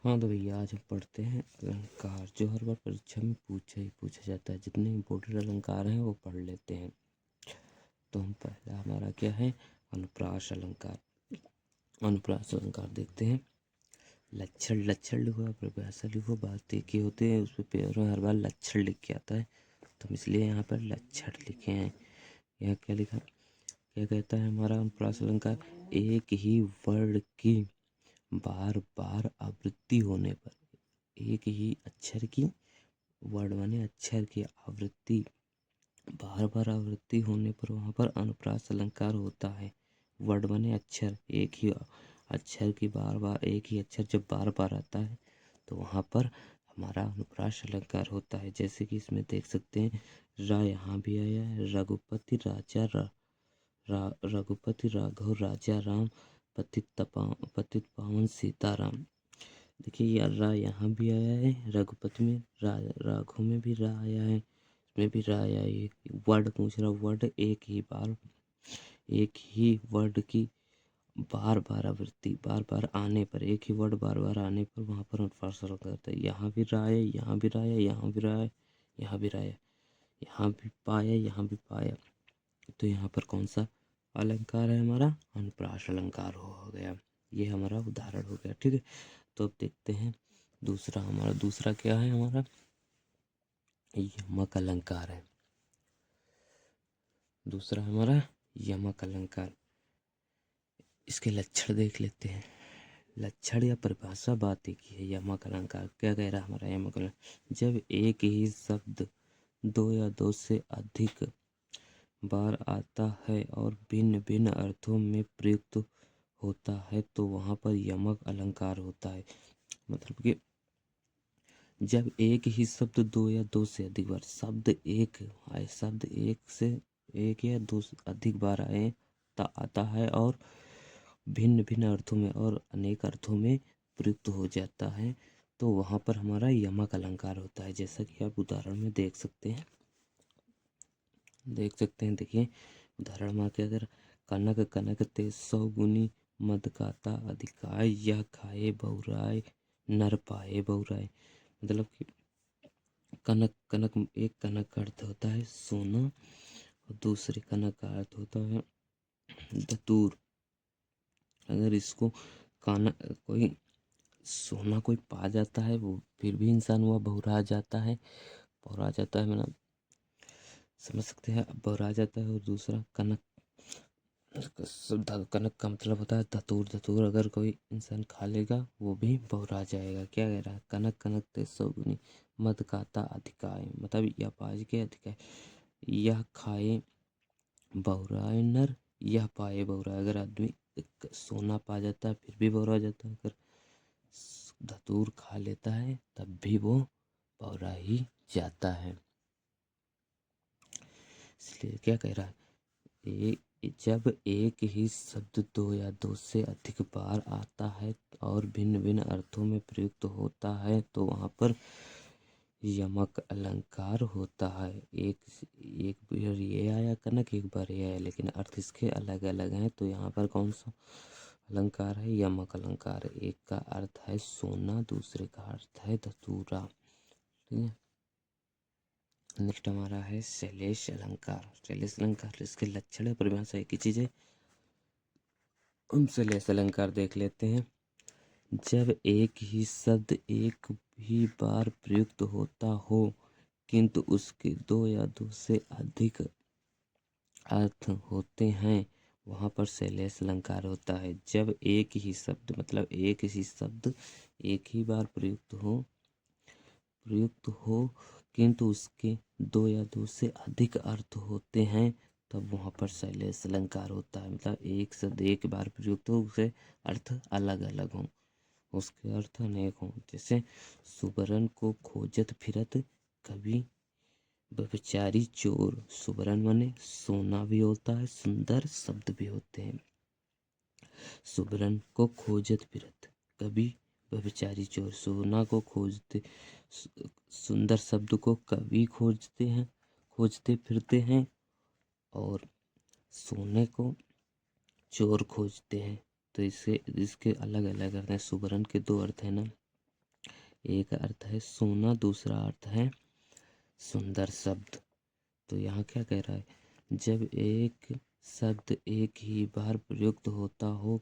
हाँ तो भैया आज हम पढ़ते हैं अलंकार, जो हर बार परीक्षा में पूछा जाता है। जितने इम्पोर्टेंट अलंकार हैं वो पढ़ लेते हैं। तो हम पहला हमारा क्या है, अनुप्रास अलंकार। अनुप्रास अलंकार देखते हैं। लक्षण लक्षण लिखो या परिभाषा लिखो, बात एक ही होती है। उसमें पेपर में हर बार लक्षण लिख के आता है, तो हम इसलिए यहाँ पर लक्षण लिखे हैं। यहाँ क्या लिखा, क्या कहता है हमारा अनुप्रास अलंकार, एक ही वर्ड की बार बार आवृत्ति होने पर, एक ही अक्षर की, वर्ड माने अक्षर की आवृत्ति, बार बार आवृत्ति होने पर वहाँ पर अनुप्रास अलंकार होता है। वर्ड माने अक्षर, एक ही अक्षर की बार बार, एक ही अक्षर जब बार बार आता है तो वहाँ पर हमारा अनुप्रास अलंकार होता है। जैसे कि इसमें देख सकते हैं, रा यहाँ भी आया है, रघुपति राजा रघुपति राघव राजा राम, पतित पावन सीताराम। देखिए यार, रा यहाँ भी आया है, रघुपति में राघव में भी रा आया है, इसमें भी रा आया है। वर्ड पूछ रहा, वर्ड एक ही वर्ड की बार बार आवृत्ति, बार बार आने पर, एक ही वर्ड बार बार आने पर वहाँ पर अनुप्रास अलंकार करता है। यहाँ भी रा है, यहाँ भी रा है, यहाँ भी रा है, यहाँ भी रा है, यहाँ भी पाया, यहाँ भी पाया। तो यहाँ पर कौन सा अलंकार है हमारा, अनुप्रास अलंकार हो गया। ये हमारा उदाहरण हो गया, ठीक है। तो अब देखते हैं दूसरा। हमारा दूसरा क्या है, हमारा यमक अलंकार है। दूसरा हमारा यमक अलंकार। इसके लक्षण देख लेते हैं। लक्षण या परिभाषा बात एक ही है। यमक अलंकार क्या कह रहा है हमारा यमक अलंकार, जब एक ही शब्द दो या दो से अधिक बार आता है और भिन्न भिन्न अर्थों में प्रयुक्त होता है तो वहाँ पर यमक अलंकार होता है। मतलब कि जब एक ही शब्द दो या दो से अधिक बार, शब्द एक से एक या दो से अधिक बार आता है और भिन्न भिन्न अर्थों में और अनेक अर्थों में प्रयुक्त हो जाता है तो वहाँ पर हमारा यमक अलंकार होता है। जैसा कि आप उदाहरण में देख सकते हैं, देखिए उदाहरण में क्या, अगर कनक कनक ते 100 गुनी मद खाता अधिकाय, यह खाए बहुराय नर पाए बहुराय। मतलब कि कनक कनक, एक कनक का अर्थ होता है सोना और दूसरे कनक का अर्थ होता है धतूर। अगर इसको कोई सोना कोई पा जाता है, वो फिर भी इंसान हुआ बहुरा जाता है। मतलब समझ सकते हैं, बहुरा जाता है। और दूसरा कनक, कनक का मतलब होता है धतूर। धतूर अगर कोई इंसान खा लेगा वो भी बहुरा जाएगा। क्या कह रहा है, कनक कनक ते 100 गुनी मद खाता अधिकाय, मतलब यह पाज के अधिकाय, यह खाए बहुराय नर, यह पाए बहुराय। अगर आदमी सोना पा जाता है फिर भी बहुरा जाता है, अगर धतूर खा लेता है तब भी वो बहुरा ही जाता है। इसलिए क्या कह रहा है, जब एक ही शब्द दो या दो से अधिक बार आता है और भिन्न भिन्न अर्थों में प्रयुक्त होता है तो वहाँ पर यमक अलंकार होता है। एक बार ये आया कनक, एक बार ये आया, लेकिन अर्थ इसके अलग अलग हैं। तो यहाँ पर कौन सा अलंकार है, यमक अलंकार। एक का अर्थ है सोना, दूसरे का अर्थ है धतूरा, ठीक है। नेक्स्ट हमारा है शैलेश अलंकार। शैलेश अलंकार, इसके लक्षण है परिभाषा एक ही चीज है। हम शैलेश अलंकार देख लेते हैं। जब एक ही शब्द एक ही बार प्रयुक्त होता हो किंतु उसके दो या दो से अधिक अर्थ होते हैं वहाँ पर शैलेश अलंकार होता है। जब एक ही शब्द, मतलब एक ही शब्द एक ही बार प्रयुक्त हो किंतु उसके दो या दो से अधिक अर्थ होते हैं तब वहाँ पर शैलेश अलंकार होता है। मतलब एक शब्द एक बार प्रयुक्त हो, उसे अर्थ अलग अलग हों, उसके अर्थ अनेक हों। जैसे सुबरन को खोजत फिरत कभी व्यभिचारी चोर। सुबरन माने सोना भी होता है, सुंदर शब्द भी होते हैं। सुबरन को खोजत फिरत कभी व्यभिचारी चोर, सोना को खोजते, सुंदर शब्द को कभी खोजते फिरते हैं और सोने को चोर खोजते हैं। तो इसके अलग अलग अर्थ हैं। सुबरन के दो अर्थ है ना, एक अर्थ है सोना, दूसरा अर्थ है सुंदर शब्द। तो यहाँ क्या कह रहा है, जब एक शब्द एक ही बार प्रयुक्त होता हो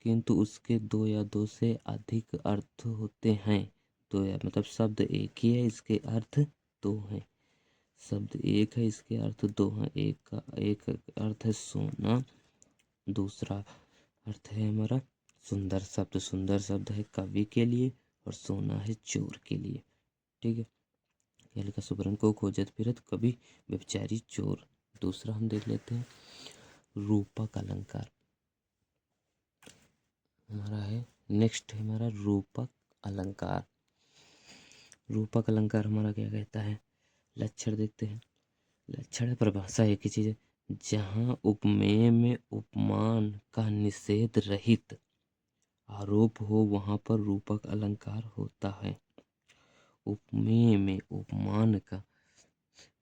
किंतु उसके दो या दो से अधिक अर्थ होते हैं। दो या मतलब शब्द एक ही है, इसके अर्थ दो हैं। शब्द एक है, इसके अर्थ दो हैं। एक अर्थ है सोना, दूसरा अर्थ है हमारा सुंदर शब्द। सुंदर शब्द है कवि के लिए और सोना है चोर के लिए। ठीक है। क्या लिखा, सुबरन को खोजत फिरत कवि व्यभिचारी चोर। दूसरा हम देख लेते हैं रूपक अलंकार। हमारा है नेक्स्ट है हमारा रूपक अलंकार। रूपक अलंकार हमारा क्या कहता है, लक्षण देखते हैं। लक्षण है परिभाषा एक ही चीज है, जहाँ उपमेय में उपमान का निषेध रहित आरोप हो वहां पर रूपक अलंकार होता है। उपमेय में उपमान का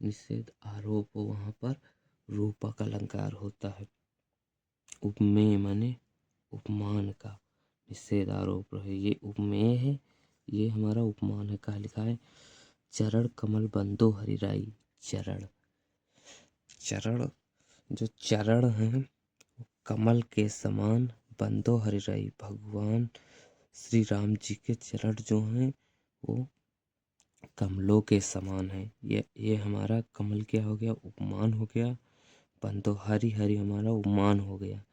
निषेध आरोप हो वहां पर रूपक अलंकार होता है। उपमेय माने उपमान का निषेध आरोप रहे, ये उपमेय है, ये हमारा उपमान है। कहा लिखा है, चरण कमल बंदो हरिराई। चरण जो चरण हैं कमल के समान, बंदो हरिराई भगवान श्री राम जी के चरण जो हैं वो कमलों के समान है। ये हमारा कमल क्या हो गया, उपमान हो गया। बंदो हरि हरि हमारा उपमान हो गया।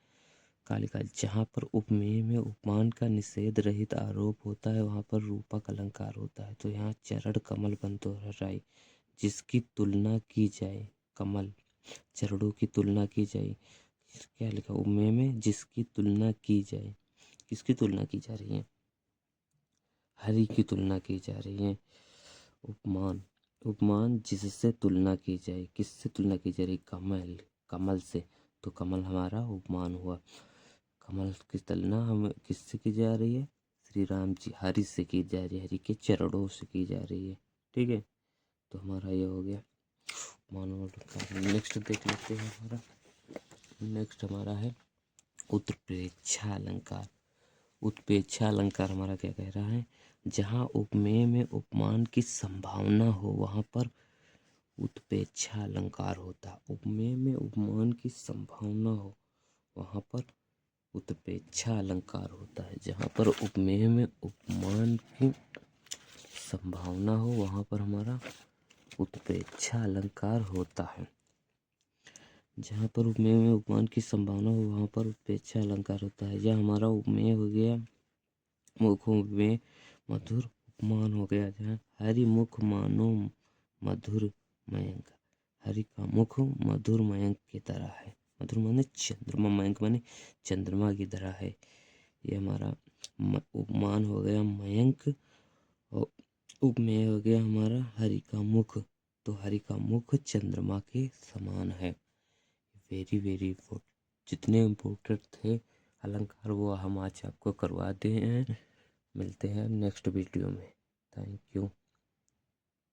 कालिका जहाँ पर उपमेय में उपमान का निषेध रहित आरोप होता है वहाँ पर रूपक अलंकार होता है। तो यहाँ चरण कमल बंदो हरिराई, जिसकी तुलना की जाए, कमल चरणों की तुलना की जाए। क्या लिखा, उपमेय में जिसकी तुलना की जाए। किसकी तुलना की जा रही है, हरि की तुलना की जा रही है। उपमान, उपमान जिससे तुलना की जाए, किससे तुलना की जा रही, कमल से। तो कमल हमारा उपमान हुआ। कमल की तुलना हम किससे की जा रही है, श्री राम जी हरि से की जा रही है, हरि के चरणों से की जा रही है। ठीक है। तो हमारा ये हो गया मानव अलंकार। नेक्स्ट देख लेते हैं हमारा, नेक्स्ट हमारा है उत्प्रेक्षा अलंकार। उत्प्रेक्षा अलंकार हमारा क्या कह रहा है, जहाँ उपमेय में उपमान की संभावना हो वहां पर उत्प्रेक्षा अलंकार होता। उपमेय में उपमान की संभावना हो वहां पर उत्प्रेक्षा अलंकार होता है। जहाँ पर उपमेय में उपमान की संभावना हो वहां पर हमारा उत्प्रेक्षा अलंकार होता है। जहाँ पर उपमेय में उपमान की संभावना हो वहां पर उत्प्रेक्षा अलंकार होता है। यह हमारा उपमेय हो गया, मुखों में मधुर उपमान हो गया। जहाँ हरि मुख मानो मधुर मयंक, हरि का मुख मधुर मयंक की तरह है। मधुर माने चंद्रमा, मयंक माने चंद्रमा की तरह है। ये हमारा उपमान हो गया मयंक, और उपमेय हो गया हमारा हरि का मुख। तो हरि का मुख चंद्रमा के समान है। वेरी वेरी इम्पोर्टेंट, जितने इम्पोर्टेंट थे अलंकार वो हम आज आपको करवा दे हैं। मिलते हैं नेक्स्ट वीडियो में। Thank you.